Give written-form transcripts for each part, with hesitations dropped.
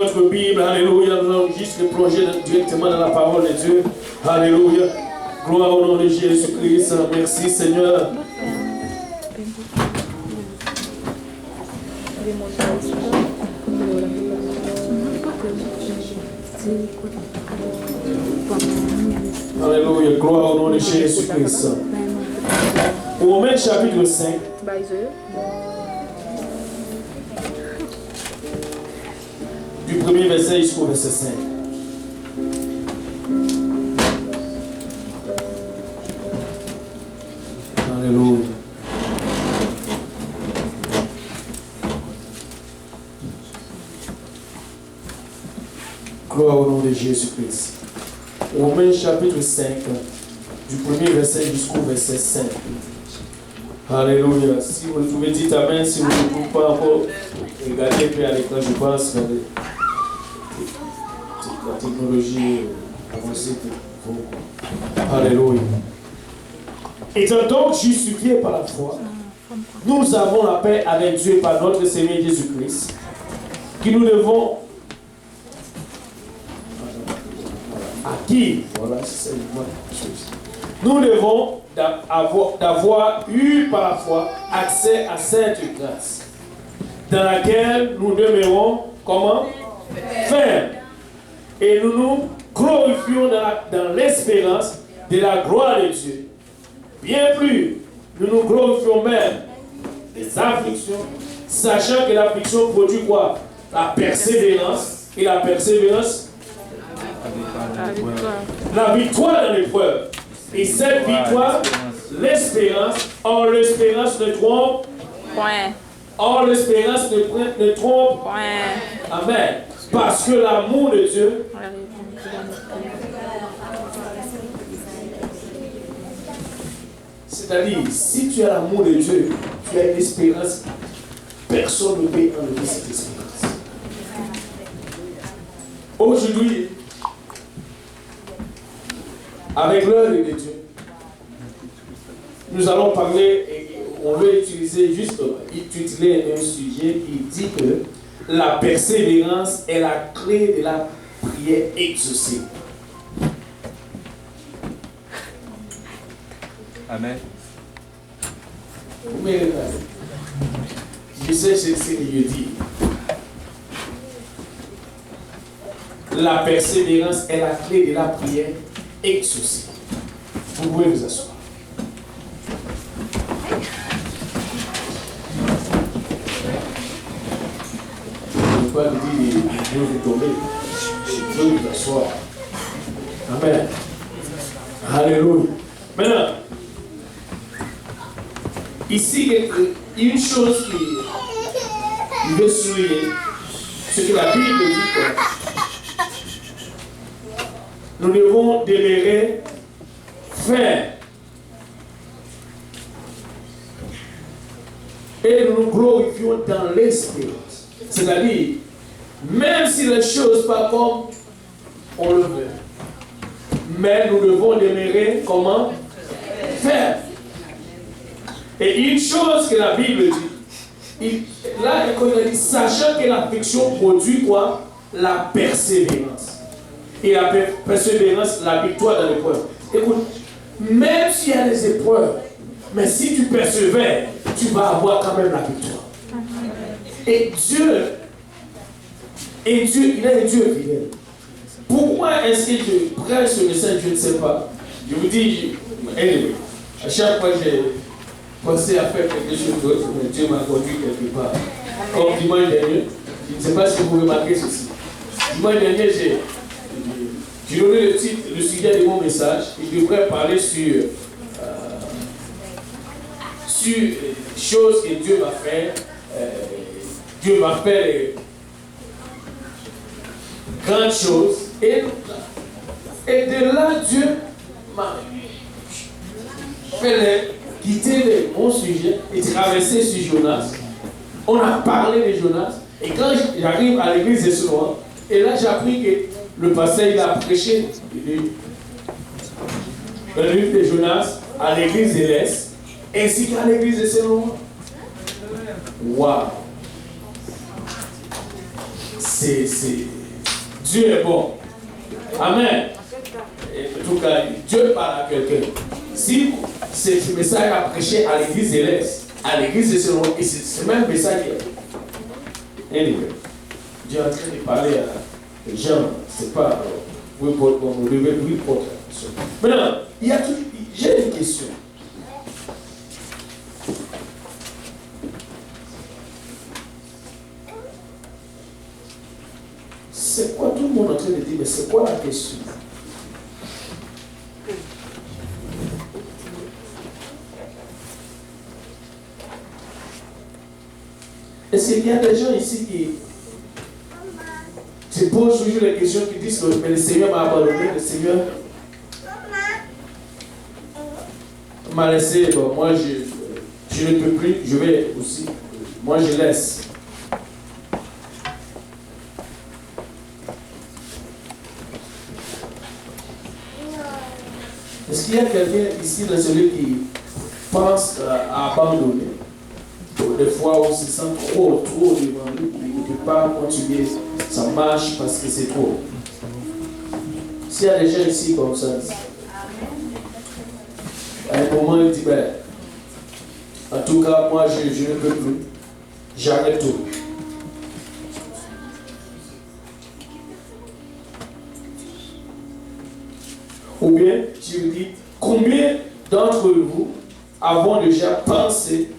Notre Bible, alléluia, nous allons juste plonger directement dans la parole de Dieu. Alléluia. Gloire au nom de Jésus-Christ. Merci Seigneur. Alléluia. Gloire au nom de Jésus-Christ. Romains chapitre 5. Du premier verset jusqu'au verset 5. Alléluia. Gloire au nom de Jésus-Christ. Romains chapitre 5, du premier verset jusqu'au verset 5. Alléluia. Si vous le trouvez, dites Amen. Si vous ne le trouvez pas encore, regardez puis à l'écran, je pense que la technologie avancée. Alléluia. Étant donc justifiés par la foi, nous avons la paix avec Dieu par notre Seigneur Jésus-Christ, qui nous devons à qui, voilà, c'est une bonne chose. Nous devons d'avoir eu par la foi accès à cette grâce, dans laquelle nous demeurons, comment? Fermes. Et nous nous glorifions dans l'espérance de la gloire de Dieu. Bien plus, nous nous glorifions même des afflictions, sachant que l'affliction produit quoi? La persévérance. Et la persévérance, la victoire dans l'épreuve. Et cette victoire, l'espérance. Or, l'espérance ne trompe point. Or, l'espérance ne trompe point. Amen. Parce que l'amour de Dieu c'est-à-dire, si tu as l'amour de Dieu, tu as une espérance. Personne ne peut enlever cette espérance. Aujourd'hui, avec l'œuvre de Dieu, nous allons parler, et on veut utiliser un sujet qui dit que la persévérance est la clé de la prière exaucée. Amen. Mais je sais ce que Dieu dit. La persévérance est la clé de la prière exaucée. Vous pouvez vous asseoir. Je ne veux pas vous dire de vous tomber. Vous pouvez vous asseoir. Amen. Alléluia. Maintenant, ici, une chose qui veut souligner, c'est que la Bible dit que nous devons demeurer fermes et nous nous glorifions dans l'espérance. C'est-à-dire, même si les choses pas comme on le veut, mais nous devons demeurer comment? Fermes. Et une chose que la Bible dit, là, il dit, sachant que l'affliction produit quoi? La persévérance. Et la persévérance, la victoire dans l'épreuve. Écoute, même s'il y a des épreuves, mais si tu persévères, tu vas avoir quand même la victoire. Et Dieu, il est un Dieu fidèle. Pourquoi est-ce que je prêche ce message? Je ne sais pas. Je vous dis, anyway, à chaque fois que j'ai pensé à faire quelque chose d'autre, mais Dieu m'a conduit quelque part. Comme dimanche dernier, je ne sais pas si vous remarquez ceci. Dimanche dernier, j'ai donné le titre, le sujet de mon message. Je devrais parler sur choses que Dieu va faire. Dieu va faire les grandes choses. Et de là, Dieu m'a fait quitter mon sujet et traverser sur Jonas. On a parlé de Jonas. Et quand j'arrive à l'église de Siloam, et là j'ai appris que le pasteur il a prêché le livre de Jonas à l'église de l'Est, ainsi qu'à l'église de Siloam. Waouh! Dieu est bon. Amen. Et en tout cas, Dieu parle à quelqu'un. Si ce message a prêché à l'église de l'Est, à l'église de Selon, et c'est le même message. Anyway, Dieu est en train de parler à les gens, c'est pas report. Maintenant, j'ai une question. C'est quoi tout le monde est en train de dire, mais c'est quoi la question? Est-ce qu'il y a des gens ici qui se posent toujours les questions, qui disent que le Seigneur m'a abandonné, le Seigneur m'a laissé, bon, moi je ne peux plus, je vais aussi, moi je laisse. Est-ce qu'il y a quelqu'un ici dans celui qui pense à abandonner? Des fois on se sent trop devant lui, il ne peut pas continuer, ça marche parce que c'est trop. S'il y a des gens ici comme ça, à un moment il dit, ben, en tout cas moi je ne peux plus, j'arrête tout. Ou bien tu me dis, combien d'entre vous avons déjà pensé?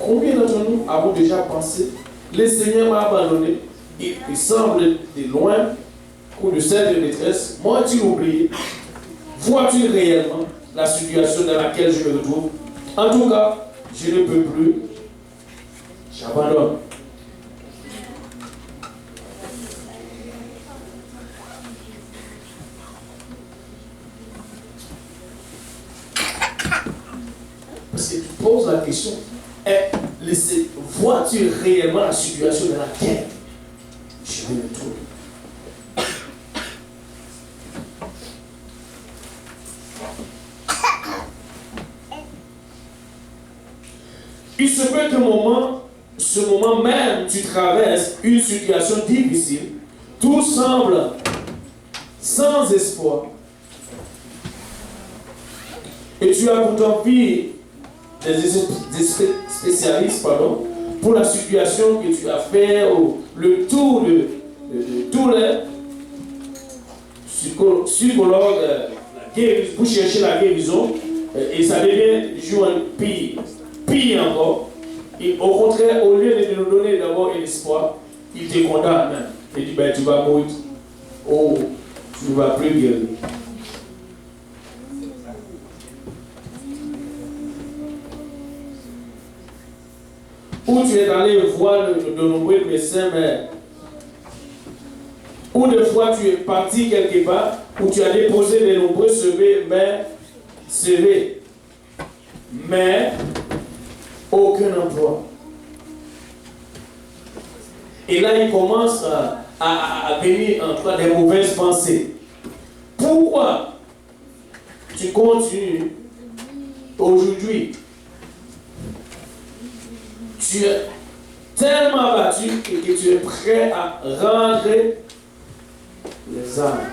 Combien d'entre nous avons déjà pensé, le Seigneur m'a abandonné, il semble de loin, ou de celle de détresse, m'as-tu oublié? Vois-tu réellement la situation dans laquelle je me retrouve? En tout cas, je ne peux plus, j'abandonne. Parce que tu poses la question, vois-tu réellement la situation dans laquelle je me trouve? Il se peut que ce moment même, tu traverses une situation difficile, tout semble sans espoir. Et tu as pourtant vu des spécialistes pour la situation que tu as fait, le tour de tous les psychologues pour chercher la guérison, et ça devient toujours pire encore. Et au contraire, au lieu de nous donner d'abord un espoir, il te condamne même. Il dit, ben, tu vas mourir. Oh, tu ne vas plus guérir. Ou tu es allé voir de nombreux médecins, mais ou des fois tu es parti quelque part, où tu as déposé de nombreux CV, mais aucun emploi. Et là, il commence à venir en toi des mauvaises pensées. Pourquoi tu continues aujourd'hui? Tu es tellement abattu que tu es prêt à rendre les âmes.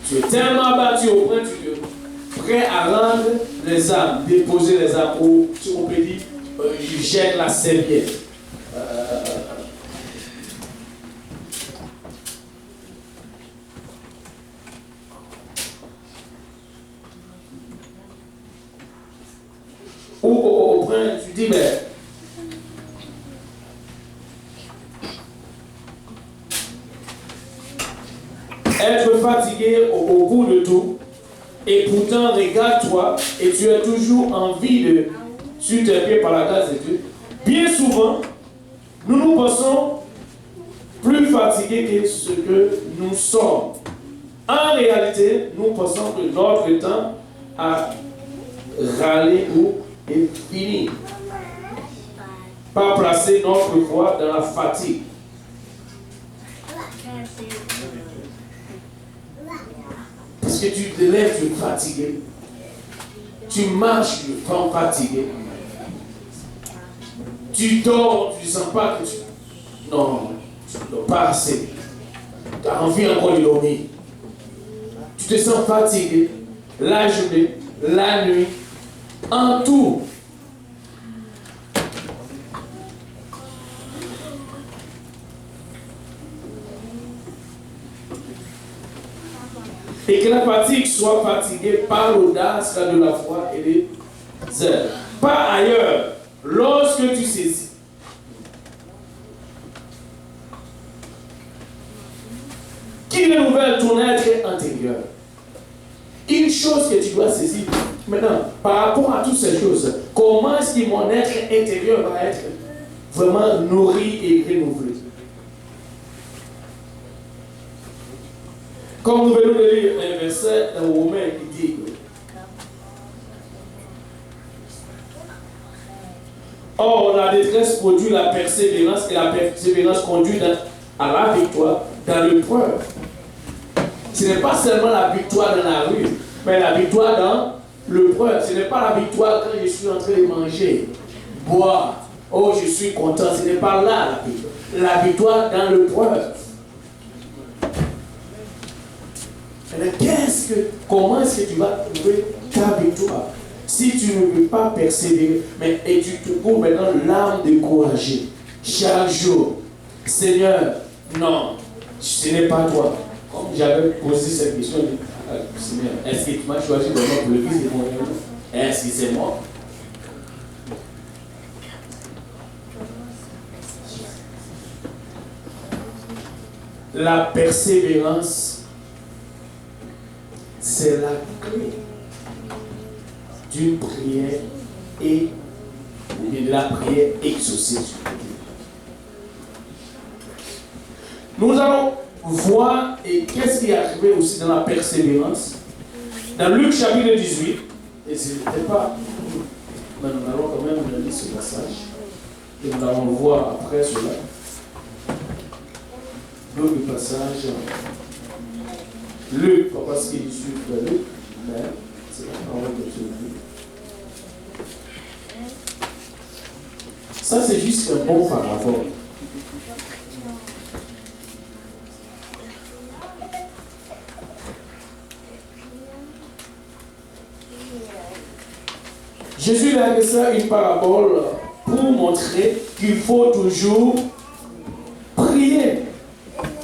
Tu es tellement abattu au point que tu es prêt à rendre les âmes, déposer les âmes, ou si on peut dire, jette la serviette. Ou au point, tu dis, mais être fatigué au bout de tout, et pourtant regarde-toi, et tu as toujours envie de sur tes pieds par la grâce de Dieu. Bien souvent, nous pensons plus fatigués que ce que nous sommes. En réalité, nous pensons que notre temps a râlé ou est fini. Pas placer notre foi dans la fatigue. Parce que tu te lèves, tu es fatigué. Tu marches, tu es fatigué. Tu dors, tu ne sens pas que tu... Non, tu ne dors pas assez. Tu as envie encore de dormir. Tu te sens fatigué la journée, la nuit, en tout. Et que la fatigue soit fatiguée par l'audace de la foi et des zèles. Par ailleurs, lorsque tu saisis qu'il renouvelle ton être intérieur, une chose que tu dois saisir maintenant, par rapport à toutes ces choses, comment est-ce que mon être intérieur va être vraiment nourri et renouvelé? Comme nous venons de lire un verset dans Romains qui dit or, la détresse produit la persévérance et la persévérance conduit à la victoire dans l'épreuve. Ce n'est pas seulement la victoire dans la rue, mais la victoire dans l'épreuve. Ce n'est pas la victoire quand je suis en train de manger, boire, oh je suis content. Ce n'est pas là la victoire. La victoire dans l'épreuve. Comment est-ce que tu vas trouver ta victoire si tu ne veux pas persévérer, mais et tu te trouves maintenant l'âme découragée chaque jour? Seigneur, non, ce n'est pas toi. Comme j'avais posé cette question, Seigneur, est-ce que tu m'as choisi vraiment pour le fils de mon Dieu? Est-ce que c'est moi? La persévérance, c'est la clé d'une prière et de la prière exaucée. Nous allons voir et qu'est-ce qui est arrivé aussi dans la persévérance. Dans Luc chapitre 18, et ce n'était pas, mais nous allons quand même lire ce passage et nous allons le voir après cela. L'autre passage. Luc, pas parce qu'il suit de Luc, mais c'est la parole de Dieu. Ça, c'est juste un bon parabole. Jésus a fait ça une parabole pour montrer qu'il faut toujours prier.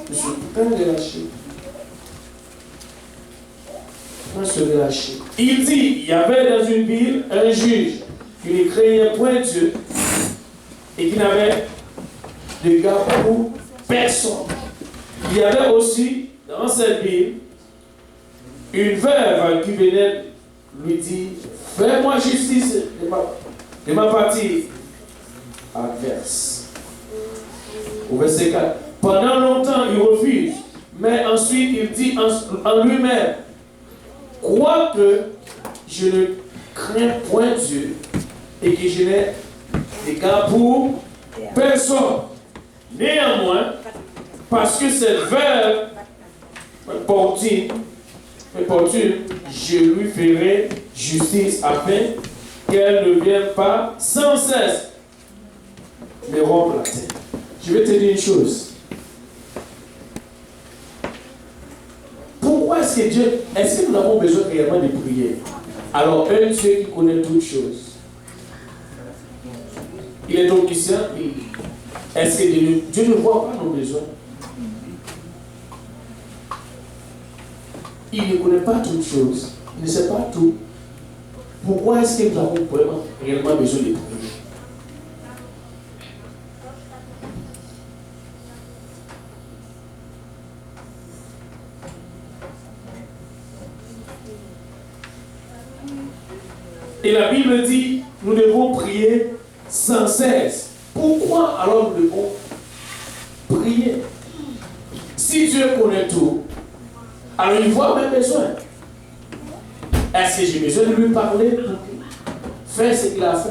Je suis pas relâché. Se relâcher. Il dit, il y avait dans une ville un juge qui ne craignait point Dieu et qui n'avait de garde pour personne. Il y avait aussi dans cette ville une veuve qui venait lui dire, fais-moi justice de ma partie adverse. Au verset 4. Pendant longtemps, il refuse, mais ensuite il dit en lui-même, quoique je ne crains point Dieu et que je n'ai d'égard pour personne. Néanmoins, parce que cette veuve m'importune, je lui ferai justice afin qu'elle ne vienne pas sans cesse me rompre la tête. Je vais te dire une chose. Pourquoi est-ce que nous avons besoin réellement de prier? Alors, un Dieu qui connaît toutes choses, il est omniscient, est-ce que Dieu ne voit pas nos besoins? Il ne connaît pas toutes choses, il ne sait pas tout. Pourquoi est-ce que nous avons réellement besoin de prier? Et la Bible dit, nous devons prier sans cesse. Pourquoi alors nous devons prier? Si Dieu connaît tout, alors il voit mes besoins. Est-ce que j'ai besoin de lui parler pour faire ce qu'il a fait?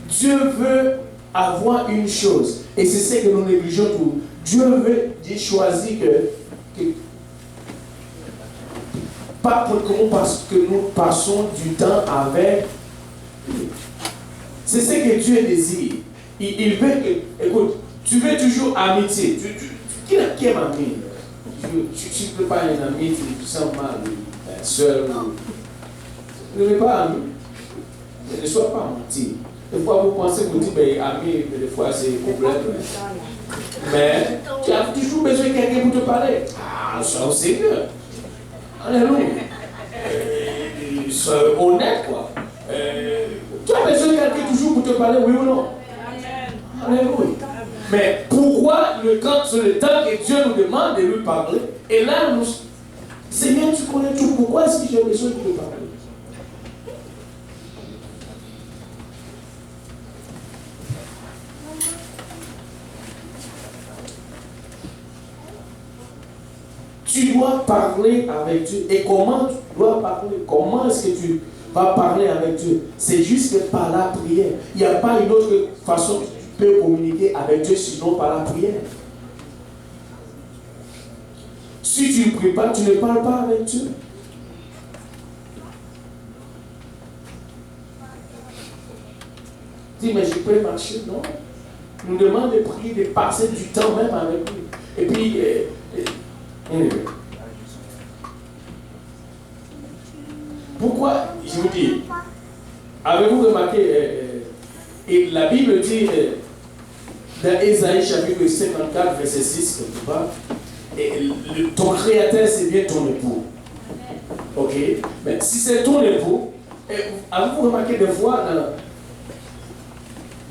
Dieu veut avoir une chose, et c'est ce que nous négligeons tout. Dieu veut Dieu choisit pas pour que nous passons du temps avec lui. C'est ce que Dieu désire. Il veut que, écoute, tu veux toujours amitié. Qui aime ami? Tu ne peux pas être un ami, tu te sens mal, seul. Ne veux pas ami. Ne sois pas menti. Des fois, vous pensez que vous dites, ben, ami, mais des fois, c'est complet. Mais tu as toujours besoin de quelqu'un pour te parler. Ah, sois au Seigneur. Alléluia. Sois honnête, quoi. Tu as besoin de quelqu'un toujours pour te parler, oui ou non? Alléluia. Mais pourquoi c'est le temps que Dieu nous demande de lui parler? Et là, Seigneur, tu connais tout. Pourquoi est-ce que j'ai besoin de te parler? Tu dois parler avec Dieu. Et comment tu dois parler? Comment est-ce que tu vas parler avec Dieu? C'est juste que par la prière. Il n'y a pas une autre façon que tu peux communiquer avec Dieu sinon par la prière. Si tu ne pries pas, tu ne parles pas avec Dieu. Dis, mais je peux marcher? Non. Il nous demande de prier, de passer du temps même avec lui. Et puis, pourquoi, je vous dis, avez-vous remarqué, et la Bible dit, dans Ésaïe chapitre 54, verset 6, quelque part, ton créateur, c'est bien ton époux. Ok? Mais si c'est ton époux, avez-vous remarqué des fois,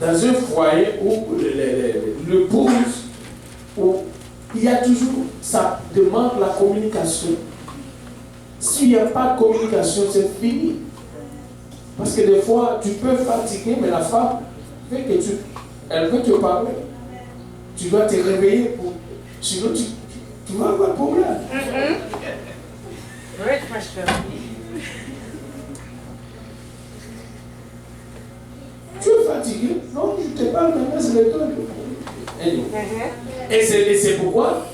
dans un foyer où l'épouse, où il y a toujours, ça demande la communication. S'il n'y a pas de communication, c'est fini. Parce que des fois, tu peux fatiguer, mais la femme, elle veut te parler. Tu dois te réveiller, sinon tu vas avoir un problème. Oui, pasteur. Tu es fatigué? Non, je te parle maintenant, c'est le temps. Et c'est pourquoi,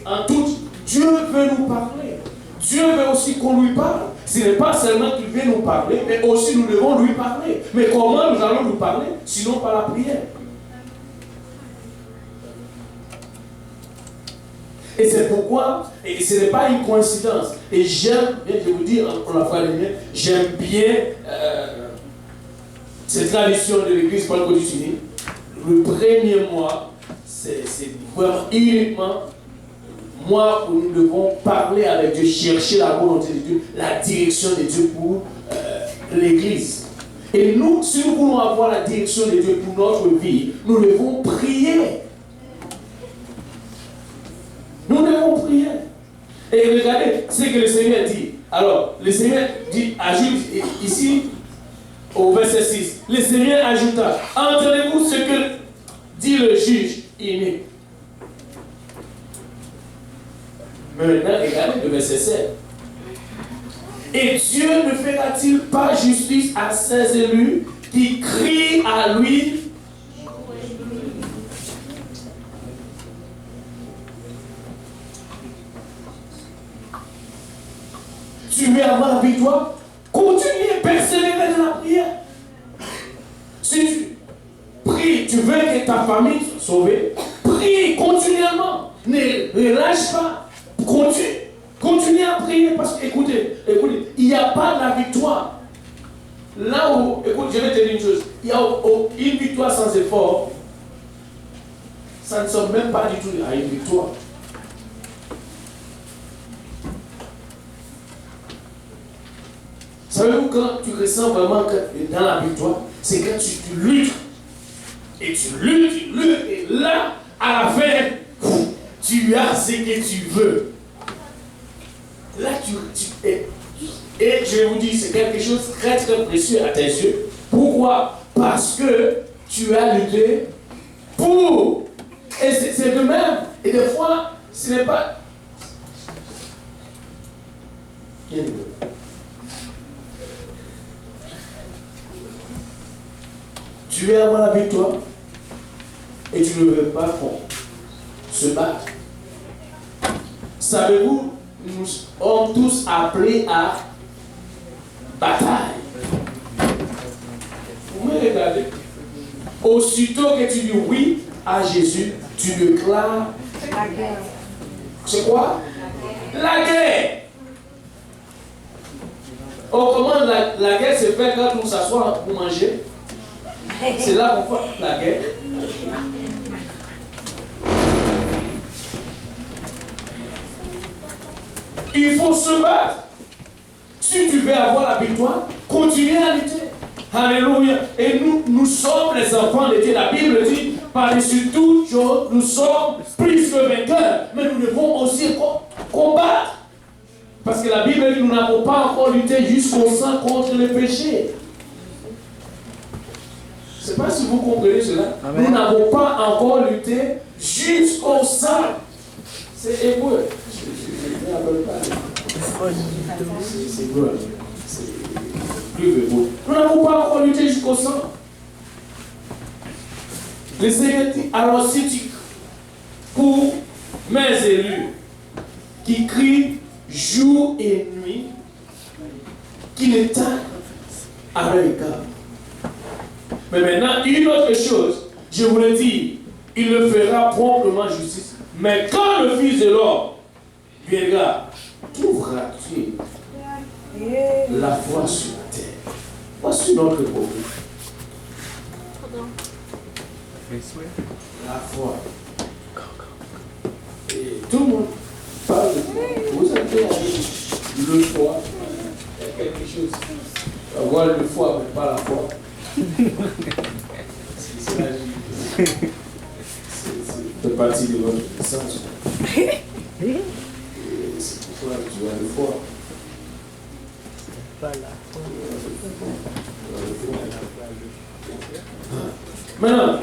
en tout, Dieu veut nous parler. Dieu veut aussi qu'on lui parle. Ce n'est pas seulement qu'il veut nous parler, mais aussi nous devons lui parler. Mais comment nous allons nous parler? Sinon par la prière. Et c'est pourquoi, et ce n'est pas une coïncidence. Et j'aime, je vous dis pour la fois dernière, j'aime bien cette tradition de l'église Pentecôtiste. Le premier mois, c'est vraiment uniquement moi où nous devons parler avec Dieu, chercher la volonté de Dieu, la direction de Dieu pour l'église. Et nous, si nous voulons avoir la direction de Dieu pour notre vie, nous devons prier. Nous devons prier. Et regardez ce que le Seigneur dit. Alors, le Seigneur dit, ajoute ici, au verset 6, le Seigneur ajouta, entendez-vous ce que dit le juge inique. Maintenant, regardez le verset 7. Et Dieu ne fera-t-il pas justice à ses élus qui crient à lui? Tu veux avoir la victoire? Continue et persévérer dans la prière. Si tu pries, tu veux que ta famille soit sauvée, prie continuellement. Ne relâche pas. Continue à prier parce que, écoutez, il n'y a pas de la victoire. Là où, écoute, je vais te dire une chose, il y a une victoire sans effort, ça ne sert même pas du tout à une victoire. Savez-vous quand tu ressens vraiment que dans la victoire, c'est quand tu luttes. Et tu luttes, et là, à la fin, tu as ce que tu veux. Là, et je vais vous dire, c'est quelque chose de très très précieux à tes yeux. Pourquoi? Parce que tu as lutté pour. Et c'est de même. Et des fois, ce n'est pas. Tu veux avoir la victoire et tu ne veux pas qu'on se batte. savez-vous, nous sommes tous appelés à bataille. Vous me regardez. Aussitôt que tu dis oui à Jésus, tu déclares La guerre. c'est quoi? La guerre. Oh, comment la guerre se fait quand on s'assoit pour manger? C'est là qu'on fait la guerre. Il faut se battre. Si tu veux avoir la victoire, continue à lutter. Alléluia. Et nous sommes les enfants de Dieu. La Bible dit, par-dessus toute chose, nous sommes plus que vainqueurs. Mais nous devons aussi combattre. Parce que la Bible dit, nous n'avons pas encore lutté jusqu'au sang contre le péché. Je ne sais pas si vous comprenez cela. Amen. Nous n'avons pas encore lutté jusqu'au sang. C'est hébreu. C'est vrai. C'est plus hébreu. Nous n'avons pas encore lutté jusqu'au sang. Le Seigneur dit, alors si tu, pour mes élus, qui crient jour et nuit, qui ne tardent à leur égard. Mais maintenant, une autre chose, je vous le dis, il le fera promptement justice. Mais quand le Fils de l'homme viendra, trouveras-tu la foi sur la terre? Voici notre problème. La foi. Et tout le monde parle de foi. Vous savez, le foi, il y a quelque chose. Avoir le foi, mais pas la foi. C'est la vie. C'est partie de votre essence. C'est pourquoi tu as le foi. Pas la foi. Maintenant,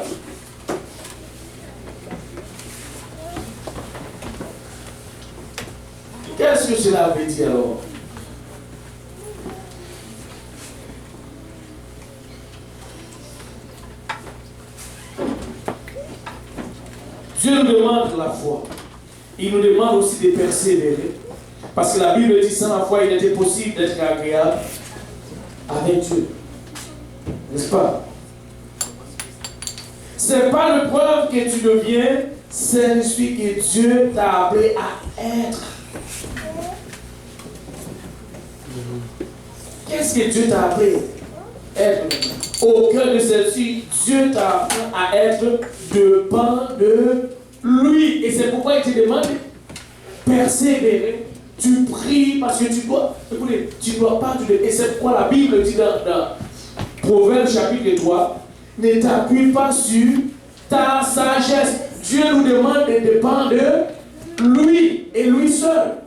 qu'est-ce que cela veut dire alors? Dieu nous demande la foi. Il nous demande aussi de persévérer. Parce que la Bible dit sans la foi, il était possible d'être agréable avec Dieu. N'est-ce pas? Ce n'est pas le preuve que tu deviens, c'est celui que Dieu t'a appelé à être. Qu'est-ce que Dieu t'a appelé à être? Au cœur de celle-ci, Dieu t'a appelé à être dépend de lui. Et c'est pourquoi il te demande de persévérer. Tu pries parce que tu dois. Écoutez, tu ne dois pas. Et c'est pourquoi la Bible dit dans Proverbes chapitre 3, ne t'appuie pas sur ta sagesse. Dieu nous demande de dépendre de lui et lui seul.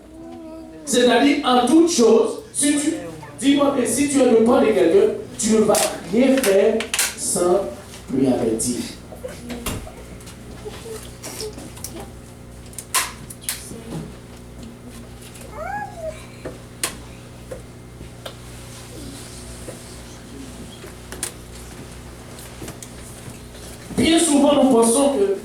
C'est-à-dire en toute chose, si tu dis-moi que si tu es dépend de quelqu'un, tu ne vas rien faire sans lui avertir. Bien souvent, nous pensons que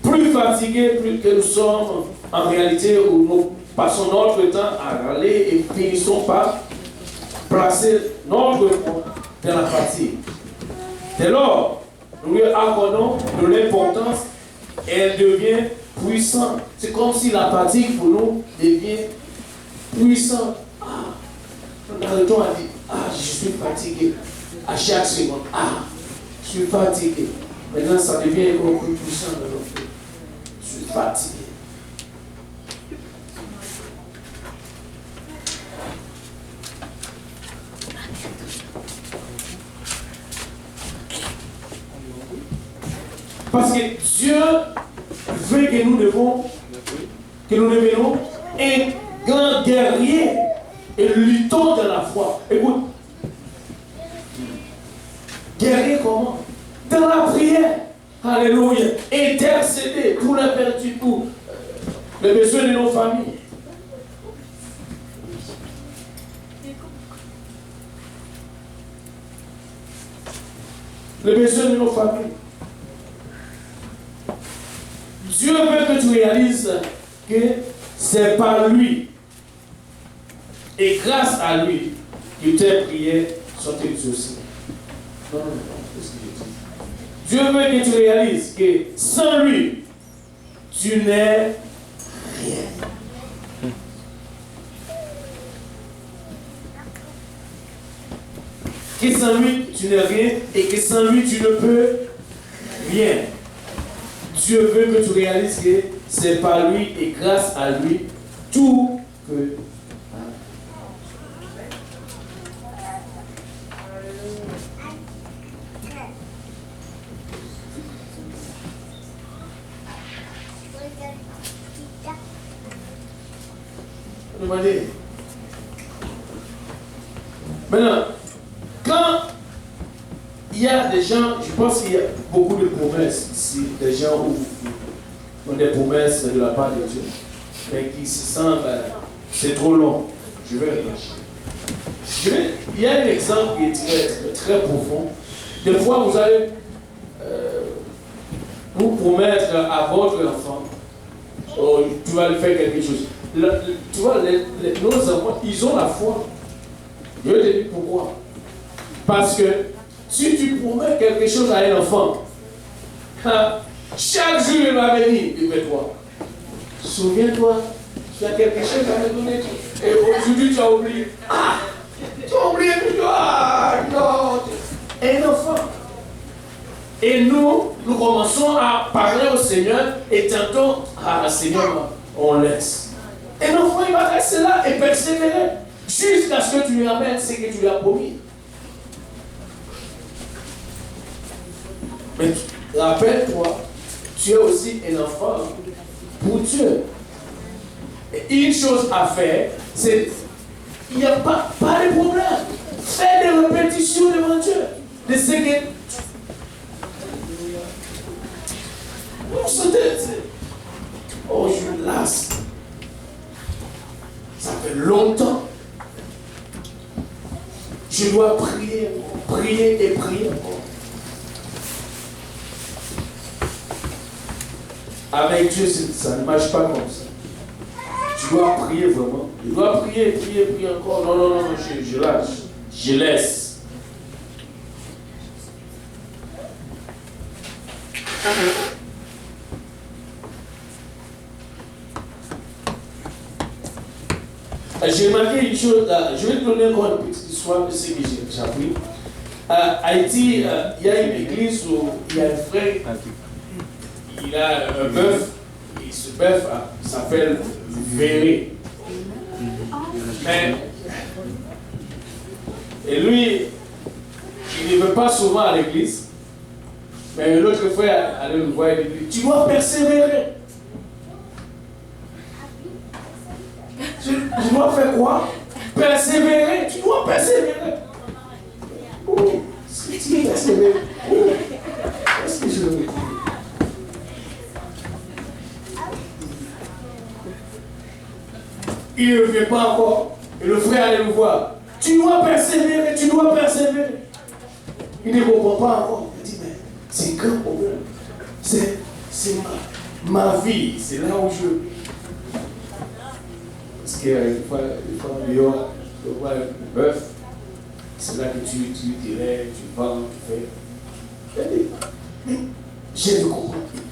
plus fatigués, plus que nous sommes, en réalité, où nous passons notre temps à râler et finissons par placer notre foi dans la fatigue. Dès lors, nous lui accordons de l'importance et elle devient puissante. C'est comme si la fatigue pour nous devient puissante. Nous arrêtons à dire, je suis fatigué. À chaque seconde, je suis fatigué. Maintenant, ça devient encore plus puissant dans notre vie. Je suis fatigué. Parce que Dieu veut que nous devenions un grand guerrier et luttons dans la foi. Écoute, guerrier comment? Dans la prière. Alléluia. Intercéder pour la vertu, pour les besoins de nos familles. Les besoins de nos familles. Dieu veut que tu réalises que c'est par lui et grâce à lui que tes prières sont exaucées. Non, non, non. Dieu veut que tu réalises que sans lui, tu n'es rien. Que sans lui, tu n'es rien et que sans lui, tu ne peux rien. Dieu veut que tu réalises que c'est par lui et grâce à lui tout que. Maintenant, quand il y a des gens, je pense qu'il y a beaucoup de promesses ici, des gens qui ont des promesses de la part de Dieu, mais qui se sentent, c'est trop long, je vais réfléchir. Il y a un exemple qui est très, très profond. Des fois, vous allez vous promettre à votre enfant, oh, tu vas lui faire quelque chose. Tu vois, nos enfants, ils ont la foi. Je vais te dire pourquoi. Parce que si tu promets quelque chose à un enfant, chaque jour il va venir, il fait toi. Souviens-toi, tu as quelque chose à me donner. Et aujourd'hui tu as oublié. Ah, tu as oublié tout. Ah, non. Un enfant. Et nous commençons à parler au Seigneur et tantôt, Seigneur, on laisse. Et l'enfant, il va rester là et persévérer jusqu'à ce que tu lui amènes ce que tu lui as promis. Mais rappelle-toi, tu es aussi un enfant pour Dieu. Et une chose à faire, c'est il n'y a pas de problème. Fais des répétitions devant Dieu. De ce que oh, je lasse. Ça fait longtemps. Je dois prier, prier et prier encore. Avec Dieu, ça ne marche pas comme ça. Tu dois prier vraiment. Tu dois prier, prier, prier encore. Non, non, non, je lâche. Je laisse. J'ai remarqué une chose, je vais te donner encore une petite histoire de ce que j'ai appris. À Haïti, il y a une église où il y a un frère, il a un bœuf, et ce bœuf s'appelle Véré. Mais, et lui, il ne veut pas souvent à l'église, mais l'autre frère allait le voir et lui dit, tu dois persévérer. Tu dois faire quoi? Persévérer. Tu dois persévérer. Oh, est-ce que tu es persévérer? Est-ce que je le retrouve? Il ne vient pas encore. Et le frère allait le voir. Tu dois persévérer, tu dois persévérer. Il ne comprend pas encore. Il dit, mais c'est un grand problème. C'est ma vie. C'est là où je... Parce qu'une fois en dehors, tu vois le bœuf, c'est là que tu dirais, tu vends, tu fais. Je ne comprends plus.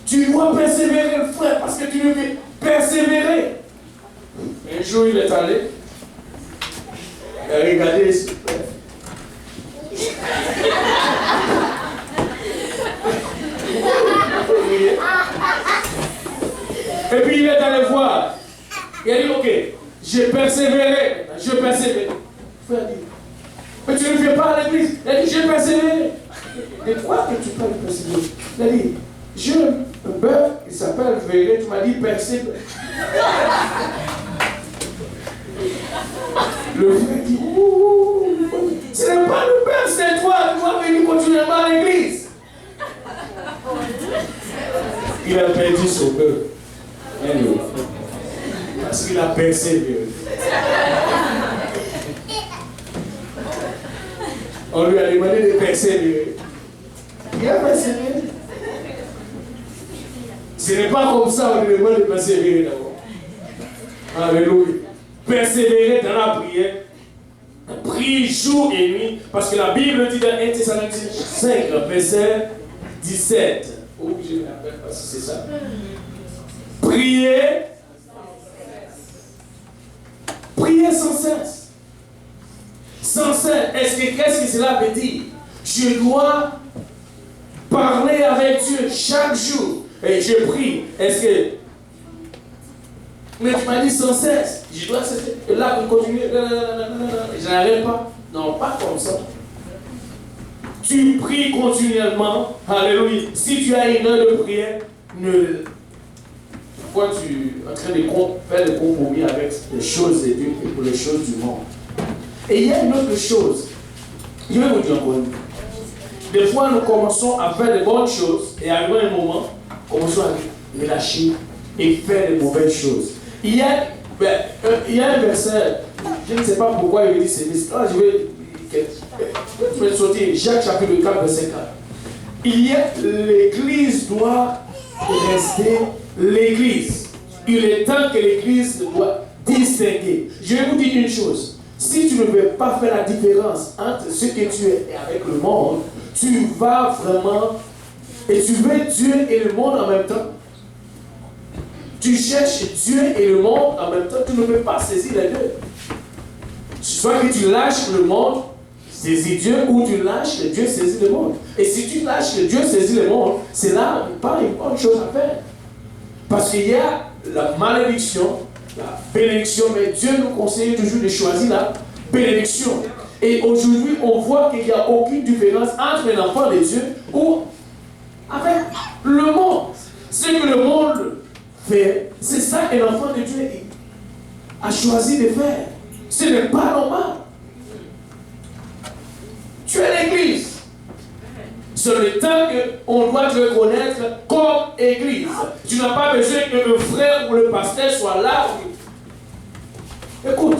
Tu dois persévérer, frère, parce que tu veux persévérer. Un jour, il est allé, il a regardé ce bœuf. Et puis il est allé voir. Il a dit, ok, j'ai persévéré. Je persévère. Le frère dit, mais tu ne viens pas à l'église. Il a dit, j'ai persévéré. Et toi que tu peux persévérer. Il a dit, j'ai un bœuf qui s'appelle Véré. Tu m'as dit persévérer. Le frère dit, ce n'est pas le bœuf, c'est toi. Tu dois venir continuellement à l'église. Il a perdu son bœuf. Parce qu'il a persévéré. On lui a demandé de persévérer. Il a persévéré. Ce n'est pas comme ça on nous demande de persévérer d'abord. Alléluia. Persévérer dans la prière. Prie jour et nuit. Parce que la Bible dit dans 1 Thessaloniciens 5, verset 17. Oh, je me rappelle pas si c'est ça. Priez. Priez sans cesse. Sans cesse. Qu'est-ce que cela veut dire? Je dois parler avec Dieu chaque jour. Et je prie. Est-ce que. Mais tu m'as dit sans cesse. Je dois cesser. Et là, vous continuez. Je n'arrête pas. Non, pas comme ça. Tu pries continuellement. Alléluia. Si tu as une heure de prière, pourquoi tu es en train de faire des compromis avec les choses de Dieu et pour les choses du monde? Et il y a une autre chose. Je vais vous dire encore une fois. Des fois, nous commençons à faire de bonnes choses et à un moment, commençons à les lâcher et faire de mauvaises choses. Il y a un verset, je ne sais pas pourquoi il dit c'est l'histoire, je vais sortir Jacques chapitre 4, verset 4. L'église doit rester l'église. Il est temps que l'église doit distinguer. Je vais vous dire une chose. Si tu ne veux pas faire la différence entre ce que tu es avec le monde, tu vas vraiment, et tu veux Dieu et le monde en même temps. Tu cherches Dieu et le monde en même temps, tu ne peux pas saisir les deux. Soit que tu lâches le monde, saisis Dieu, ou tu lâches Dieu, saisis le monde. Et si tu lâches Dieu, saisis le monde, c'est là pas une bonne chose à faire. Parce qu'il y a la malédiction, la bénédiction, mais Dieu nous conseille toujours de choisir la bénédiction. Et aujourd'hui, on voit qu'il n'y a aucune différence entre un enfant de Dieu ou avec le monde. Ce que le monde fait, c'est ça que l'enfant de Dieu a choisi de faire. Ce n'est pas normal. Tu es l'église. C'est le temps qu'on doit te reconnaître comme église. Tu n'as pas besoin que le frère ou le pasteur soit là. Écoute,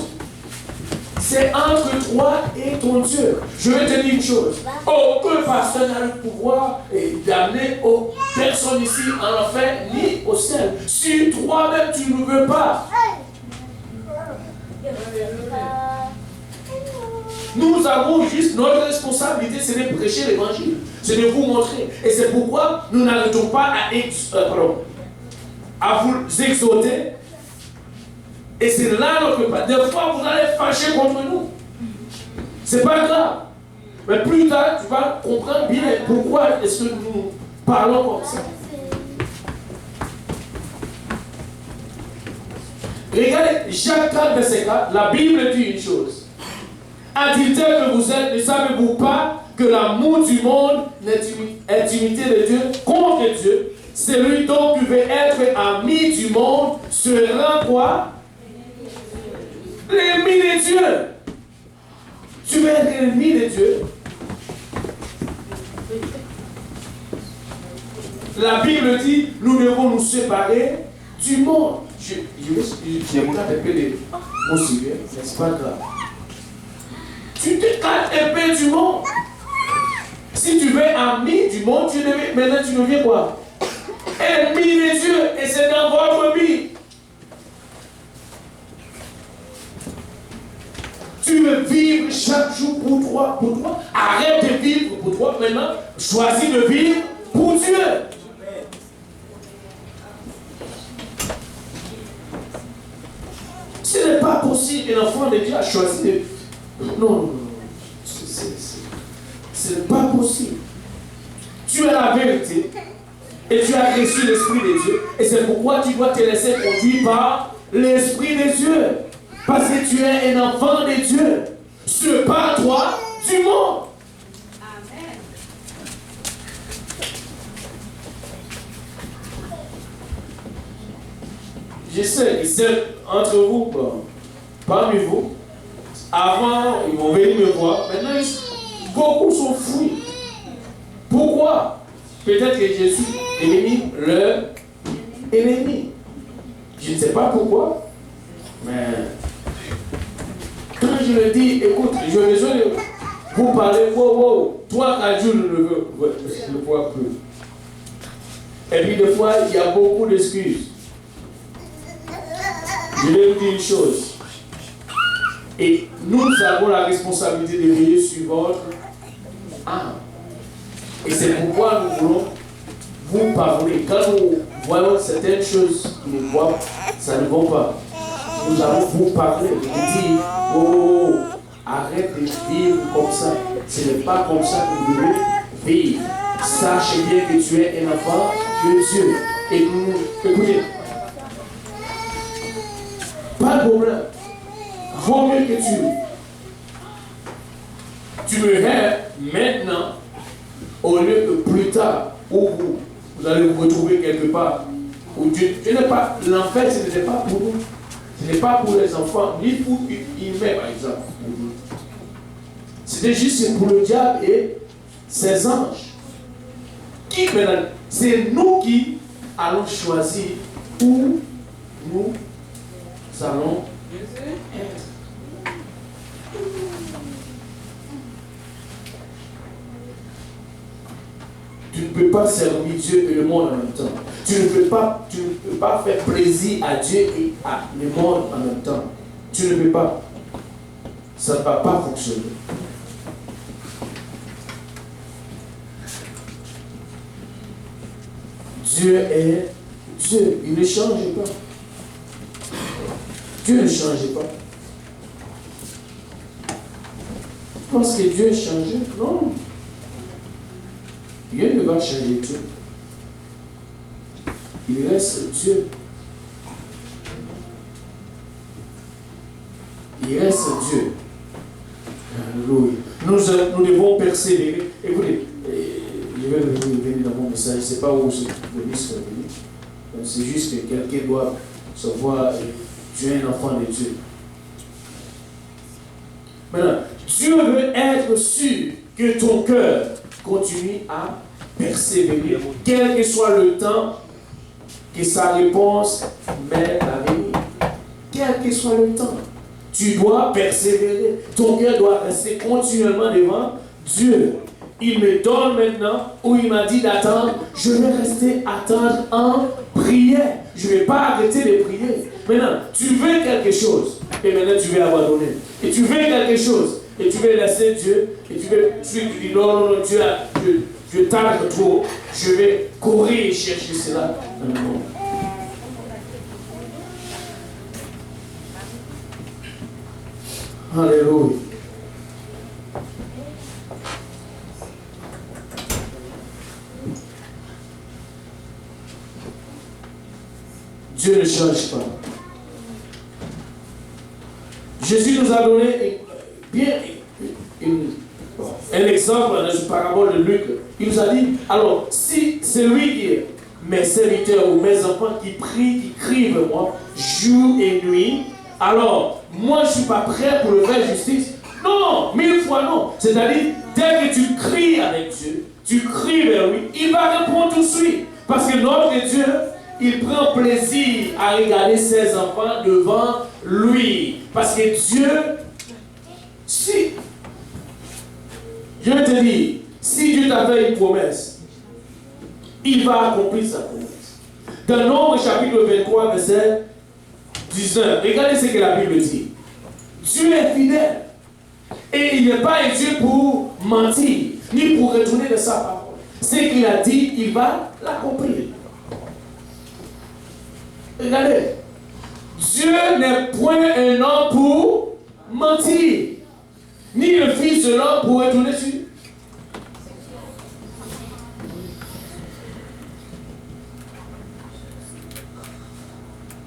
c'est entre toi et ton Dieu. Je vais te dire une chose. Aucun pasteur n'a le pouvoir d'amener personne ici en enfer ni au ciel. Si toi-même tu ne veux pas. Nous avons juste notre responsabilité, c'est de prêcher l'évangile, c'est de vous montrer. Et c'est pourquoi nous n'arrêtons pas à vous exhorter. Et c'est là notre part. Des fois, vous allez fâcher contre nous. C'est pas grave. Mais plus tard, tu vas comprendre bien pourquoi est-ce que nous parlons comme ça. Regardez, Jacques 4, verset 4, la Bible dit une chose. Adultère que vous êtes, ne savez-vous pas que l'amour du monde est intimité de Dieu contre Dieu? Celui donc qui veut être ami du monde sera quoi? L'ennemi de Dieu. Tu veux être l'ennemi de Dieu? La Bible dit, nous devons nous séparer du monde. Je regarde un peu les mots sérieux, mais c'est pas grave. Tu t'écartes un peu du monde. Si tu veux ami du monde, maintenant tu deviens quoi? Ennemi de Dieu, et c'est dans votre vie. Tu veux vivre chaque jour pour toi, Arrête de vivre pour toi maintenant. Choisis de vivre pour Dieu. Ce n'est pas possible qu'un enfant de Dieu a choisi de... Non. Ce n'est pas possible. Tu as la vérité et tu as reçu l'Esprit de Dieu. Et c'est pourquoi tu dois te laisser conduire par l'Esprit de Dieu. Parce que tu es un enfant de Dieu. Sépare-toi du monde. Amen. Je sais que c'est entre vous, parmi vous, avant, ils vont venir me voir. Maintenant, beaucoup sont fous. Pourquoi? Peut-être que Jésus est devenu leur ennemi. Je ne sais pas pourquoi, mais quand je le dis, écoute, j'ai besoin de vous parler, wow, toi, quand Dieu ne le veut, je ne vois plus. Et puis des fois, il y a beaucoup d'excuses. Je vais vous dire une chose. Et nous avons la responsabilité de veiller sur votre âme. Et c'est pourquoi nous voulons vous parler. Quand nous voyons certaines choses qui ne vont, ça ne va pas, nous allons vous parler et dire, oh, arrête de vivre comme ça. Ce n'est pas comme ça que vous devez vivre. Sachez bien que tu es un enfant de Dieu. Et nous, écoutez, pas de problème. Vaut mieux que tu me hais maintenant au lieu que plus tard, où vous allez vous retrouver quelque part. Où Dieu n'est pas, l'enfer, ce n'était pas pour nous. Ce n'est pas pour les enfants, ni pour humains, par exemple. C'était juste pour le diable et ses anges. Qui maintenant, c'est nous qui allons choisir où nous allons être. Tu ne peux pas servir Dieu et le monde en même temps. Tu ne peux pas faire plaisir à Dieu et à le monde en même temps. Tu ne peux pas. Ça ne va pas fonctionner. Dieu est Dieu. Il ne change pas. Dieu ne change pas. Parce que Dieu a changé. Non. Dieu ne va changer tout. Il reste Dieu. Il reste Dieu. Alléluia. Nous devons persévérer. Écoutez, je vais revenir dans mon message. Je ne sais pas où ce ministre est venu. C'est juste que quelqu'un doit savoir tu es un enfant de Dieu. Maintenant, Dieu veut être sûr que ton cœur continue à persévérer, quel que soit le temps que sa réponse met à venir. Quel que soit le temps, tu dois persévérer. Ton cœur doit rester continuellement devant Dieu. Il me donne maintenant, où il m'a dit d'attendre, je vais rester attendre en prière. Je ne vais pas arrêter de prier. Maintenant, tu veux quelque chose, et maintenant tu veux abandonner. Et tu veux quelque chose, et tu veux laisser Dieu, et tu veux suivre, tu dis non, Dieu tarde trop, je vais courir et chercher cela. Non. Alléluia. Dieu ne change pas. Jésus nous a donné un exemple dans une parabole de Luc. Il nous a dit, alors, si c'est lui qui est mes serviteurs ou mes enfants qui prient, qui crient vers moi, jour et nuit, alors, moi je ne suis pas prêt pour le faire justice. Non, 1000 fois non. C'est-à-dire, dès que tu cries avec Dieu, tu cries vers lui, il va répondre tout de suite. Parce que notre Dieu, il prend plaisir à regarder ses enfants devant lui. Parce que Dieu, si, je vais te dire, si Dieu t'a fait une promesse, il va accomplir sa promesse. Dans Nombre chapitre 23, verset 19, regardez ce que la Bible dit. Dieu est fidèle. Et il n'est pas un Dieu pour mentir, ni pour retourner de sa parole. Ce qu'il a dit, il va l'accomplir. Regardez. Dieu n'est point un homme pour mentir, ni le fils de l'homme pour retourner sur.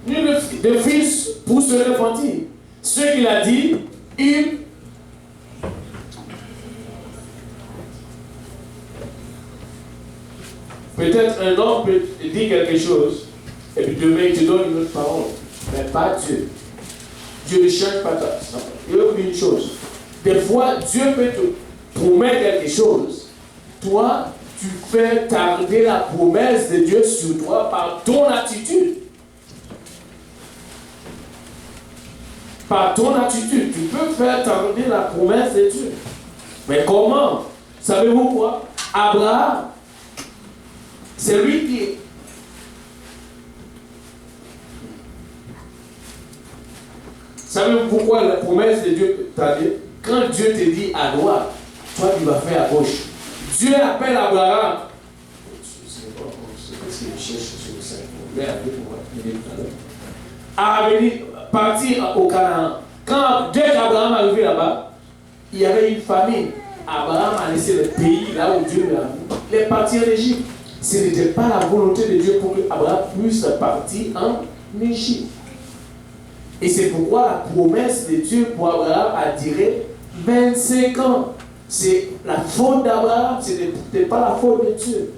Ni le fils pour se repentir. Ce qu'il a dit, il peut-être un homme peut dire quelque chose et puis demain il te donne une autre parole, mais pas Dieu. Dieu ne change pas ça. Je vais vous dire une chose. Des fois, Dieu peut te promettre quelque chose. Toi, tu fais tarder la promesse de Dieu sur toi par ton attitude. Par ton attitude, tu peux faire tarder la promesse de Dieu. Mais comment? Savez-vous quoi? Abraham, c'est lui Savez-vous pourquoi la promesse de Dieu t'a dit? Quand Dieu te dit à droite, toi tu vas faire à gauche. Dieu appelle Abraham. À venir partir au Canaan. Dès qu'Abraham est arrivé là-bas, il y avait une famine. Abraham a laissé le pays là où Dieu l'a mis. Il est parti en Égypte. Ce n'était pas la volonté de Dieu pour que Abraham puisse partir en Égypte. Et c'est pourquoi la promesse de Dieu pour Abraham a duré 25 ans. C'est la faute d'Abraham, ce n'était pas la faute de Dieu.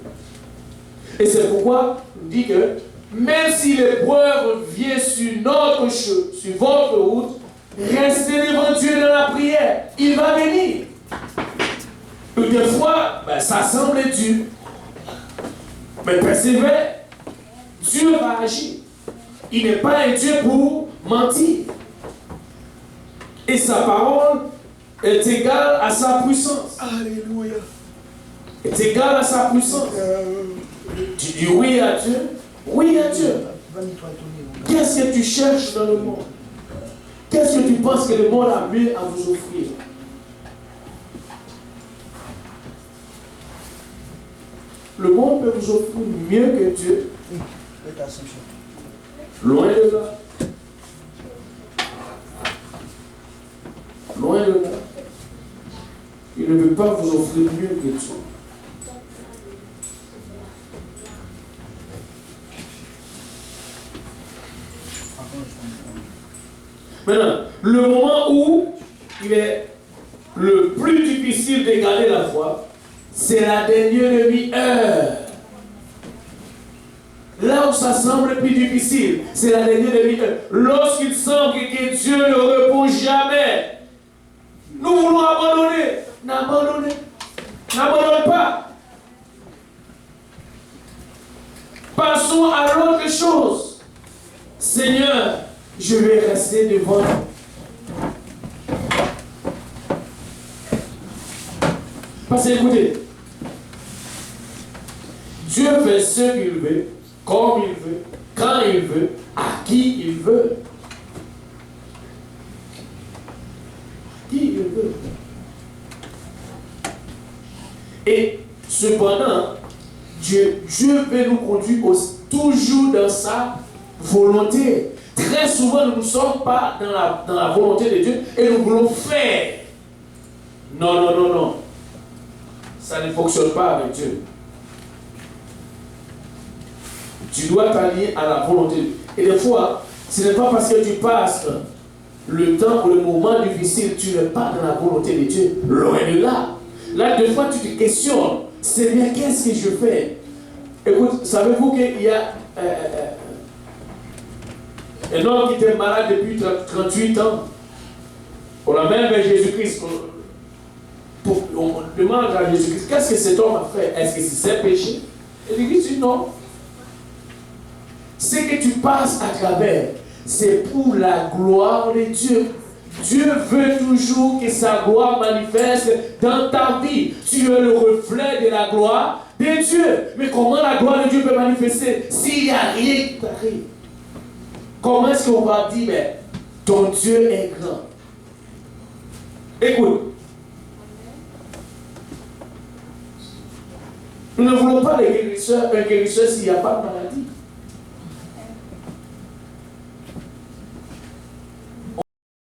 Et c'est pourquoi on dit que même si l'épreuve vient sur votre route, restez devant Dieu dans la prière. Il va venir. Et des fois, ça semble dur. Mais persévère. Dieu va agir. Il n'est pas un Dieu pour mentir. Et sa parole est égale à sa puissance. Alléluia. Est égale à sa puissance. Tu dis oui à Dieu. Oui à Dieu. Qu'est-ce que tu cherches dans le monde? Qu'est-ce que tu penses que le monde a mieux à vous offrir? Le monde peut vous offrir mieux que Dieu. Loin de là. Loin de là. Il ne peut pas vous offrir mieux que Dieu. Maintenant, le moment où il est le plus difficile de garder la foi, c'est la dernière demi-heure. Là où ça semble le plus difficile, c'est la dernière demi-heure. Lorsqu'il semble que Dieu ne répond jamais, nous voulons abandonner. N'abandonnez. N'abandonne pas. Passons à l'autre chose. Seigneur, je vais rester devant toi. Parce que écoutez, Dieu fait ce qu'il veut, comme il veut, quand il veut, à qui il veut. Qui il veut. Et cependant, Dieu veut nous conduire toujours dans sa volonté. Très souvent, nous ne sommes pas dans la volonté de Dieu et nous voulons faire. Non, non, non, non. Ça ne fonctionne pas avec Dieu. Tu dois t'allier à la volonté de Dieu. Et des fois, ce n'est pas parce que tu passes le temps ou le moment difficile, tu n'es pas dans la volonté de Dieu. Loin de là. Là, des fois, tu te questionnes. Seigneur, qu'est-ce que je fais? Écoute, savez-vous qu'il y a un homme qui était malade depuis 38 ans. On l'amène vers Jésus-Christ. On demande à Jésus-Christ, qu'est-ce que cet homme a fait? Est-ce que c'est ses péchés? Et il dit non. Ce que tu passes à travers, c'est pour la gloire de Dieu. Dieu veut toujours que sa gloire manifeste dans ta vie. Tu es le reflet de la gloire de Dieu. Mais comment la gloire de Dieu peut manifester s'il n'y a rien qui t'arrive? Comment est-ce qu'on va dire, mais ton Dieu est grand? Écoute. Nous ne voulons pas un guérisseur s'il n'y a pas de maladie.